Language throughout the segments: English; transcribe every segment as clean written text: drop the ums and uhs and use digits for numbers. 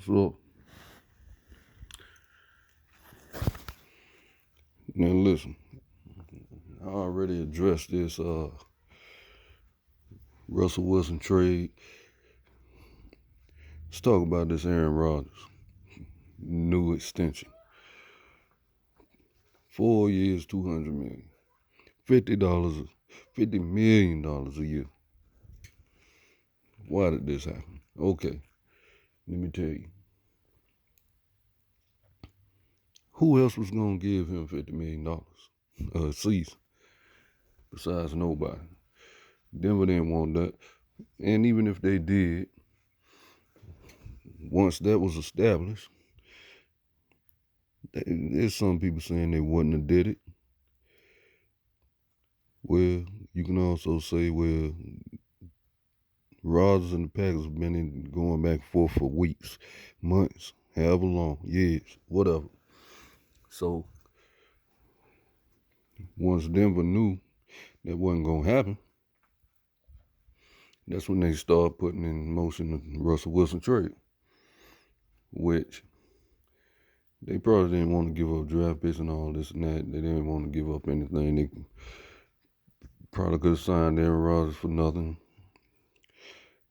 So now listen, I already addressed this Russell Wilson trade. Let's talk about this Aaron Rodgers new extension. 4 years, $200 million, $50 million a year. Why did this happen? Okay, let me tell you. Who else was gonna give him $50 million a season besides nobody? Denver didn't want that, and even if they did, once that was established, there's some people saying they wouldn't have did it. Well, you can also say, well, Rodgers and the Packers have been going back and forth for weeks, months, however long, years, whatever. So once Denver knew that wasn't going to happen, that's when they started putting in motion the Russell Wilson trade, which they probably didn't want to give up draft picks and all this and that. They didn't want to give up anything. They probably could have signed Aaron Rodgers for nothing,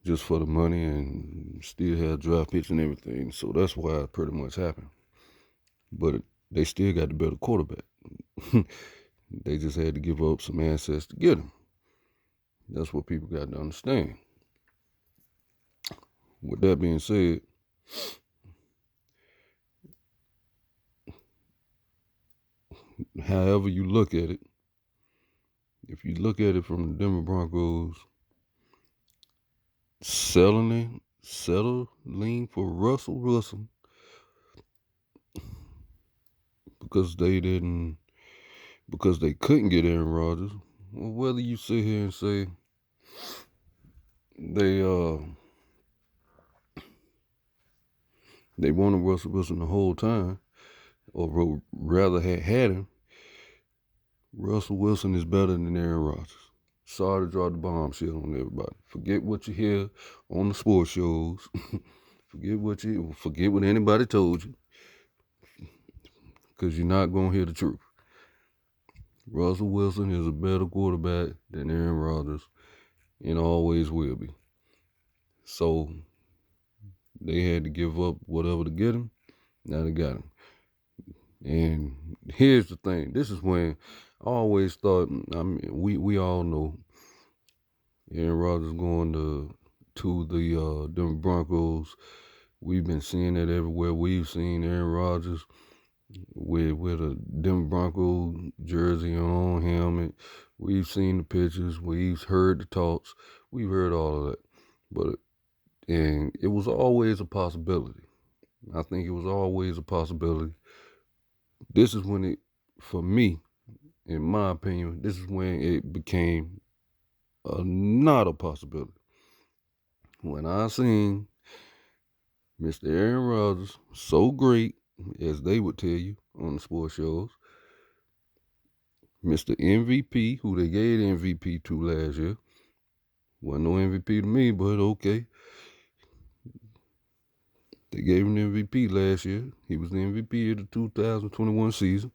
just for the money, and still had draft picks and everything. So that's why it pretty much happened. But they still got the better quarterback. They just had to give up some assets to get him. That's what people got to understand. With that being said, however you look at it, if you look at it from the Denver Broncos settling for Russell Wilson because they couldn't get Aaron Rodgers. Well, whether you sit here and say they wanted Russell Wilson the whole time, or rather had him, Russell Wilson is better than Aaron Rodgers. Sorry to drop the bombshell on everybody. Forget what you hear on the sports shows. forget what anybody told you, because you're not gonna hear the truth. Russell Wilson is a better quarterback than Aaron Rodgers, and always will be. So they had to give up whatever to get him. Now they got him. And here's the thing. This is when I always thought. I mean, we all know Aaron Rodgers going to the Denver Broncos. We've been seeing it everywhere. We've seen Aaron Rodgers with a Denver Bronco jersey on, helmet. We've seen the pictures. We've heard the talks. We've heard all of that. And it was always a possibility. I think it was always a possibility. This is when it, for me, in my opinion, this is when it became not a possibility. When I seen Mr. Aaron Rodgers, so great, as they would tell you on the sports shows, Mr. MVP, who they gave the MVP to last year, wasn't no MVP to me, but okay. They gave him the MVP last year. He was the MVP of the 2021 season.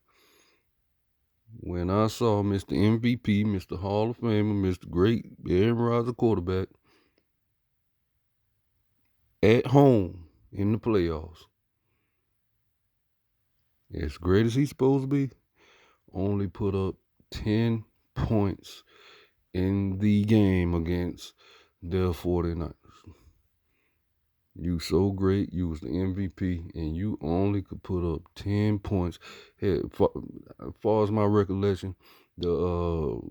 When I saw Mr. MVP, Mr. Hall of Famer, Mr. Great Aaron Rodgers quarterback at home in the playoffs, as great as he's supposed to be, only put up 10 points in the game against the 49ers. You so great, you was the MVP, and you only could put up 10 points. As far as my recollection, the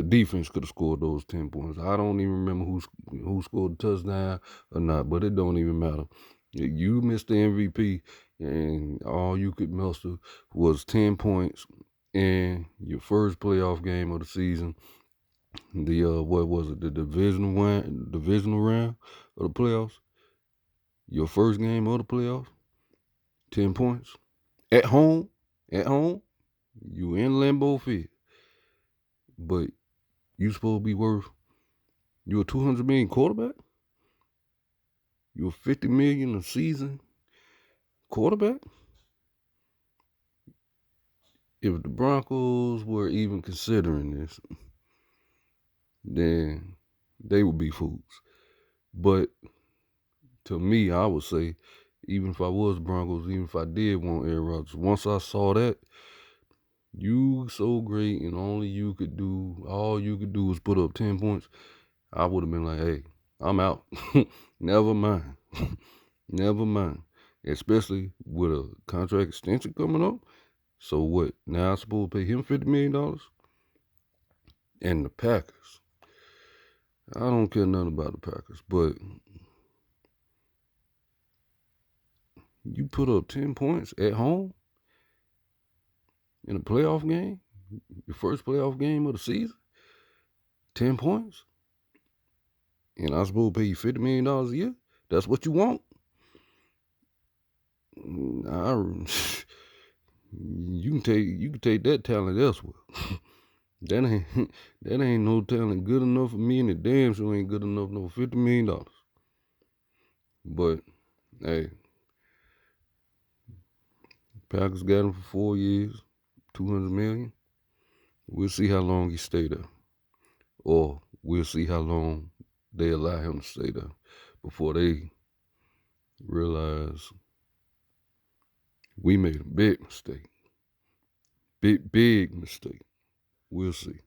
defense could have scored those 10 points. I don't even remember who scored the touchdown or not, but it don't even matter. You missed the MVP, and all you could muster was 10 points in your first playoff game of the season. The what was it? The divisional round of the playoffs. Your first game of the playoffs, 10 points. At home, you in Lambeau Field. But you supposed to be worth, you a $200 million quarterback? You're $50 million a season quarterback. If the Broncos were even considering this, then they would be fools. But to me, I would say, even if I was Broncos, even if I did want Aaron Rodgers, once I saw that, you so great and all you could do was put up 10 points, I would have been like, hey, I'm out. Never mind. Never mind. Especially with a contract extension coming up. So what? Now I'm supposed to pay him $50 million? And the Packers. I don't care nothing about the Packers, but you put up 10 points at home in a playoff game, your first playoff game of the season, 10 points, and I'm supposed to pay you $50 million a year? That's what you want? You can take that talent elsewhere. that ain't no talent good enough for me, and it damn sure ain't good enough no $50 million. But hey, Packers got him for 4 years, $200 million. We'll see how long he stay there, or we'll see how long they allow him to stay there before they realize we made a big mistake. Big mistake. We'll see.